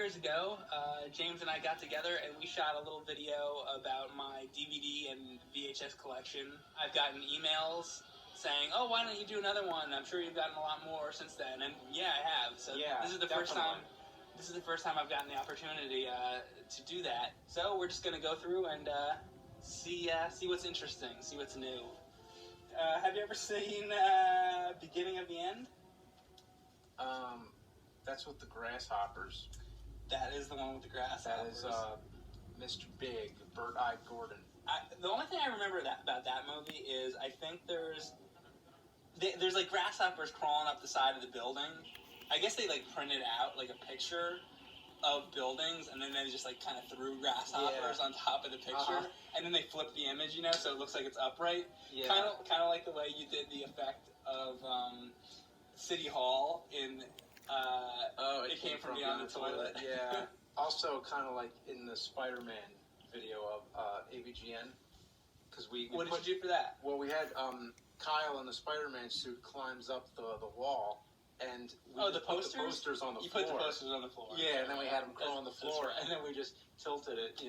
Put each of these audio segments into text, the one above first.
years ago, James and I got together and we shot a little video about my DVD and VHS collection. I've gotten emails saying, "Oh, why don't you do another one? I'm sure you've gotten a lot more since then." And yeah, I have. So this is the first time. This is the first time I've gotten the opportunity to do that. So we're just gonna go through and see what's interesting, see what's new. Have you ever seen Beginning of the End? That's with the grasshoppers. That is the one with the grasshoppers. That is Mr. Big, Bird-Eyed Gordon. The only thing I remember about that movie is I think there's like grasshoppers crawling up the side of the building. I guess they like printed out like a picture of buildings and then they just like kind of threw grasshoppers on top of the picture and then they flipped the image, so it looks like it's upright. Yeah. Kind of like the way you did the effect of City Hall in It Came From Beyond the Toilet. Yeah. Also, kind of like in the Spider-Man video of AVGN. What did you do for that? Well, we had Kyle in the Spider-Man suit climbs up the wall, and we the posters? put the posters on the floor. You put the posters on the floor. Yeah, and then we had him crawl on the floor, and then we just tilted it,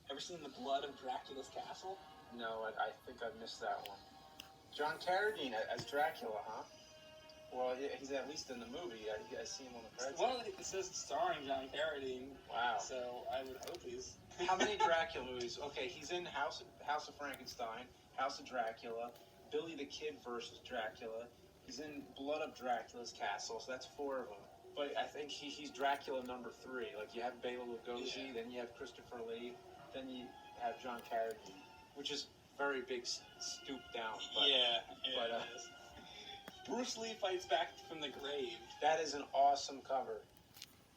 Ever seen The Blood of Dracula's Castle? No, I think I missed that one. John Carradine as Dracula, huh? Well, he's at least in the movie. I see him on the credits. Well, it says starring John Carradine. Wow. So I would hope he's... How many Dracula movies? Okay, he's in House of Frankenstein, House of Dracula, Billy the Kid versus Dracula. He's in Blood of Dracula's Castle, so that's 4 of them. But I think he's Dracula number 3. Like, you have Bela Lugosi, then you have Christopher Lee, then you have John Carradine, which is very big stoop down. But, it is. Bruce Lee fights back from the grave. That is an awesome cover.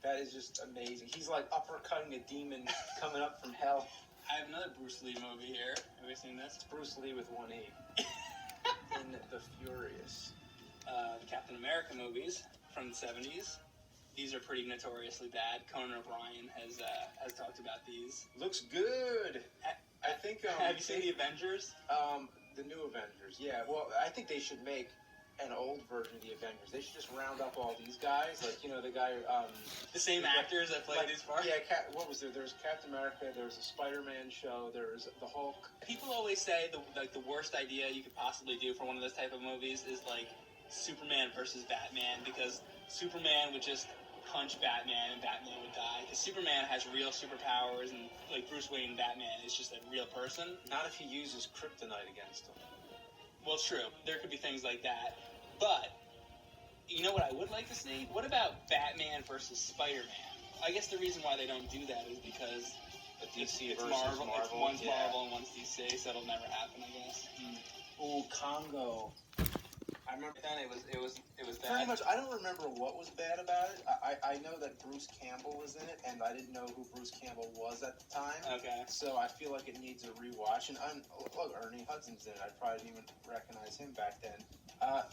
That is just amazing. He's like uppercutting a demon coming up from hell. I have another Bruce Lee movie here. Have you seen this? It's Bruce Lee with 1 E. In The Furious. The Captain America movies from the 70s. These are pretty notoriously bad. Conan O'Brien has talked about these. Looks good. I think. Have you seen the Avengers? The new Avengers. Yeah. Well, I think they should make an old version of the Avengers. They should just round up all these guys, like the guy. The same actors that played these parts. Yeah. What was there? There was Captain America. There was a Spider-Man show. There was the Hulk. People always say the worst idea you could possibly do for one of those type of movies is like Superman versus Batman, because Superman would just punch Batman and Batman would die. Because Superman has real superpowers, and like Bruce Wayne, Batman is just a real person. Not if he uses kryptonite against him. Well, true. There could be things like that. But, you know what I would like to see? What about Batman versus Spider-Man? I guess the reason why they don't do that is because it's Marvel. One's yeah. Marvel and one's DC, so it'll never happen, I guess. Ooh, Congo. I remember then it was bad. Pretty much, I don't remember what was bad about it. I know that Bruce Campbell was in it, and I didn't know who Bruce Campbell was at the time. Okay. So I feel like it needs a rewatch. And look, Ernie Hudson's in it. I probably didn't even recognize him back then.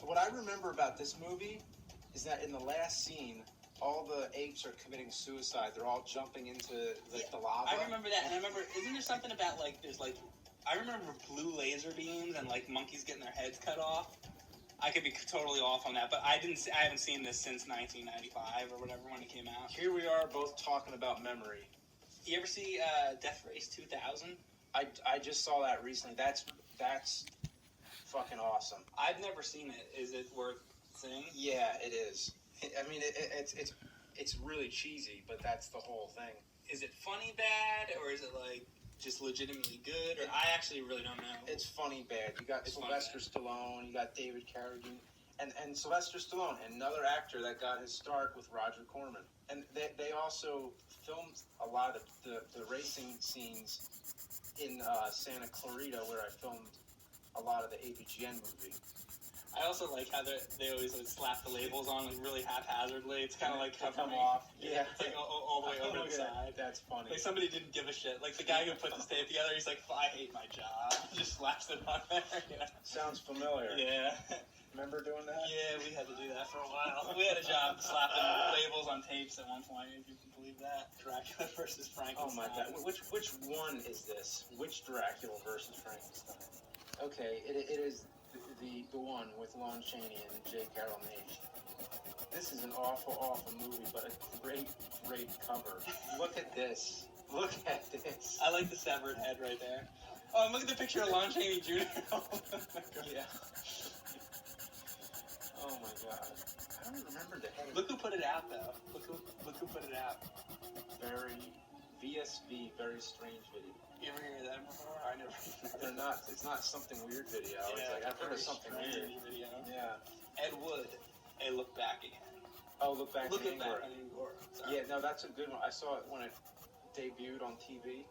What I remember about this movie is that in the last scene, all the apes are committing suicide. They're all jumping into the lava. I remember that, and I remember, isn't there something about I remember blue laser beams and like monkeys getting their heads cut off. I could be totally off on that, but I haven't seen this since 1995 or whatever when it came out. Here we are, both talking about memory. You ever see Death Race 2000? I just saw that recently. That's fucking awesome. I've never seen it. Is it worth seeing? Yeah, it is. I mean, it's really cheesy, but that's the whole thing. Is it funny bad, or is it like just legitimately good? Or I actually really don't know. It's funny bad. You got Sylvester Stallone, you got David Carradine, and Sylvester Stallone, another actor that got his start with Roger Corman. And they also filmed a lot of the racing scenes in Santa Clarita, where I filmed a lot of the AVGN movie. I also like how they always slap the labels on really haphazardly. It's kind of like come off. Yeah, it's like all the way over the side. That's funny. Like somebody didn't give a shit. Like the guy who put this tape together, he's like, I hate my job. Just slaps it on there. Sounds familiar. Yeah. Remember doing that? Yeah, we had to do that for a while. We had a job slapping labels on tapes at one point, if you can believe that. Dracula versus Frankenstein. Oh my god. Which one is this? Which Dracula versus Frankenstein? Okay, it is the one with Lon Chaney and J. Carroll Nage. This is an awful movie, but a great rate cover. Look at this. Look at this. I like the severed head right there. Oh, and look at the picture of Lon Chaney Jr. Yeah. Oh my god. I don't remember the head. Look who put it out, though. Look who put it out. Very VSV, very strange video. You ever hear that before? I never. They're not. It's not something weird video. It's like I've heard of something weird. Video. Yeah. Ed Wood. A Look Back Again. Oh, Look Back Look in at Angora. that. Sorry. Yeah, no, that's a good one. I saw it when it debuted on TV.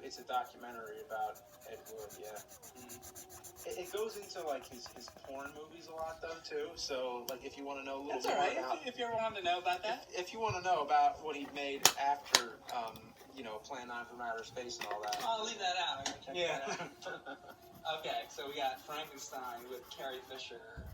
It's a documentary about Ed Wood. Yeah. Mm. It goes into like his porn movies a lot though too. So like if you want to know a little That's more alright. about, If you ever wanted to know about that. if you want to know about what he made after Plan 9 from Outer Space and all that. I'll leave that out. I'm gonna check Yeah. that out. Okay, so we got Frankenstein with Carrie Fisher.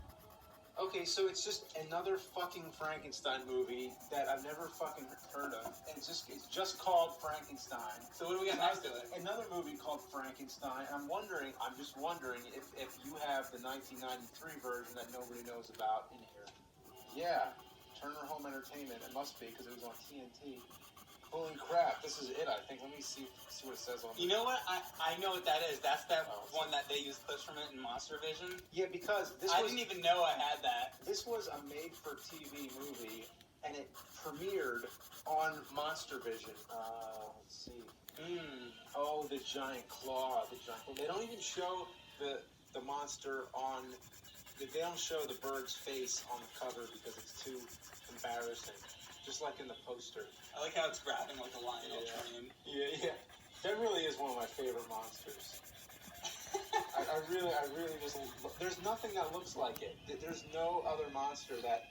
Okay, so it's just another fucking Frankenstein movie that I've never fucking heard of. And it's just called Frankenstein. So what do we got next to it? Another movie called Frankenstein. I'm just wondering if you have the 1993 version that nobody knows about in here. Yeah, Turner Home Entertainment. It must be because it was on TNT. Holy crap, this is it, I think. Let me see what it says on You know what? I know what that is. That's that one that they used clips from it in Monster Vision. Yeah, because I didn't even know I had that. This was a made-for-TV movie, and it premiered on Monster Vision. Let's see. Oh, the giant claw. They don't even show the monster on... They don't show the bird's face on the cover because it's too embarrassing. Just like in the poster. I like how it's grabbing like a Lionel train. Yeah. That really is one of my favorite monsters. I really just... There's nothing that looks like it. There's no other monster that...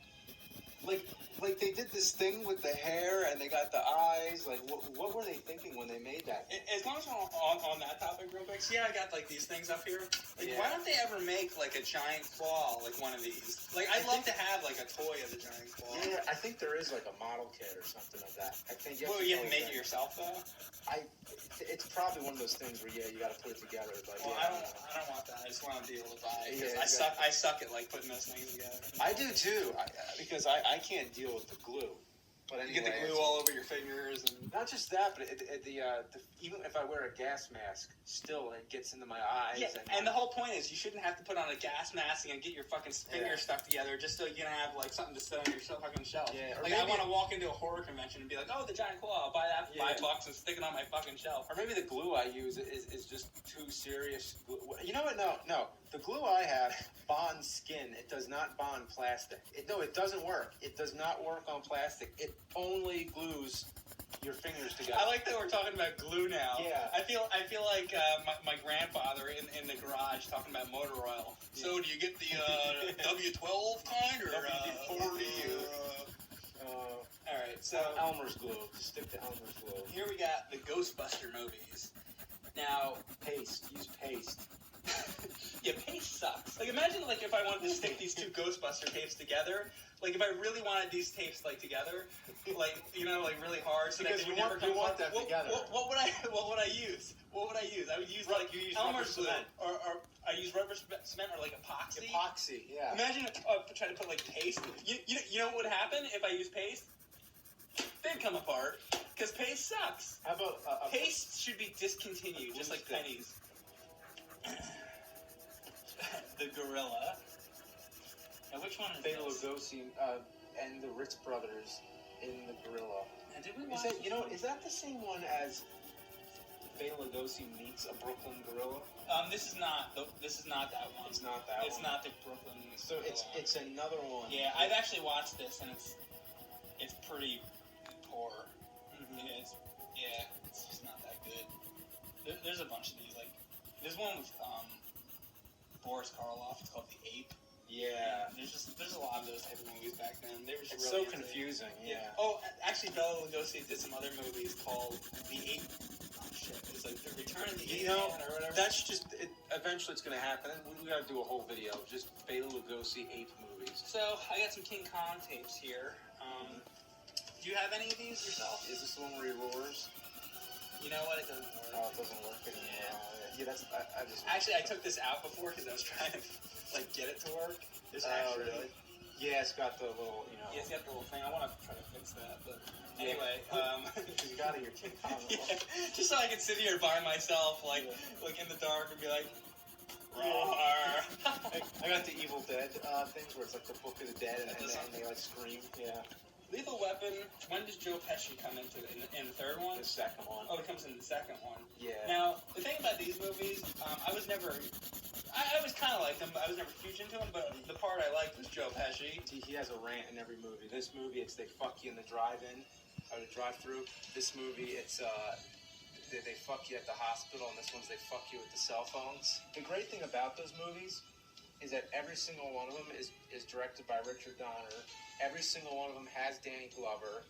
Like they did this thing with the hair and they got the eyes. Like, what were they thinking when they made that? As long as we're on that topic real quick, see how I got like these things up here? Like, why don't they ever make like a giant claw, like one of these? Like, I'd love to have like a toy of the giant claw. Yeah, I think there is like a model kit or something of that. I think you have to make it yourself though? It's probably one of those things where you got to put it together. But well, yeah, I don't want that. I just want to be able to buy it. Yeah, I suck at like putting those things together. I do too. Because I can't deal with the glue. But anyway, you get the glue all over your fingers, and not just that, but even if I wear a gas mask, still it gets into my eyes. Yeah, and the whole point is you shouldn't have to put on a gas mask and get your fucking fingers stuck together just so you can have like something to sit on your fucking shelf. Yeah, like I want to walk into a horror convention and be like, oh, the giant claw, I'll buy that for $5 and stick it on my fucking shelf. Or maybe the glue I use is just too serious. You know what? No. The glue I have bonds skin. It does not bond plastic. It doesn't work. It does not work on plastic. It only glues your fingers together. I like that we're talking about glue now. Yeah. I feel like my grandfather in the garage talking about motor oil. Yeah. So do you get the W12 kind or WD-40? All right, so Elmer's glue. Stick to Elmer's glue. Here we got the Ghostbuster movies. Now, paste. Use paste. Yeah, paste sucks. Like, imagine like if I wanted to stick these two Ghostbuster tapes together. Like, if I really wanted these tapes like together, like like really hard, so because that you they would never want them together. What would I use? What would I use? I would use Elmer's glue, or I use rubber cement or like epoxy. Epoxy, yeah. Imagine trying to put like paste. You know what would happen if I use paste? They'd come apart because paste sucks. How about paste should be discontinued, just like pennies. The Gorilla. Now, which one is Bela this? Lugosi and the Ritz brothers in the Gorilla. Now, did we watch is that the same one as Bela Lugosi meets a Brooklyn gorilla? This is not that one. It's not that one. It's not the Brooklyn. So gorilla. it's another one. Yeah, I've actually watched this and it's pretty poor. Mm-hmm. It's just not that good. There's a bunch of these. Like, there's one with Boris Karloff. It's called The Ape. Yeah. There's a lot of those type of movies back then. They were just it's really so confusing. Yeah. Oh, actually, Bela Lugosi did some other movies called The Ape. Oh shit! It's like The Return of the Ape Man or whatever. That's just it. Eventually, it's going to happen. We got to do a whole video just Bela Lugosi ape movies. So I got some King Kong tapes here. Do you have any of these yourself? Is this the one where he roars? You know what? It doesn't work. Oh, it doesn't work anymore. Yeah, that's. I just. Actually, I took this out before because I was trying to like get it to work. Really? Yeah, it's got the little, you know. Yeah, it's got the little thing. I want to try to fix that, but anyway. Because you got it, your kid. Yeah, just so I can sit here by myself, like in the dark, and be like, roar. I got the Evil Dead things where it's like the Book of the Dead, and they like scream. Yeah. Lethal Weapon. When does Joe Pesci come into it? In the third one? The second one. Oh, it comes in the second one. Yeah. Now, the thing about these movies, I was never. I was kind of like them, but I was never huge into them. But the part I liked was Joe Pesci. He has a rant in every movie. This movie, it's they fuck you in the drive-in or the drive-through. This movie, it's they fuck you at the hospital, and this one's they fuck you with the cell phones. The great thing about those movies is that every single one of them is directed by Richard Donner. Every single one of them has Danny Glover.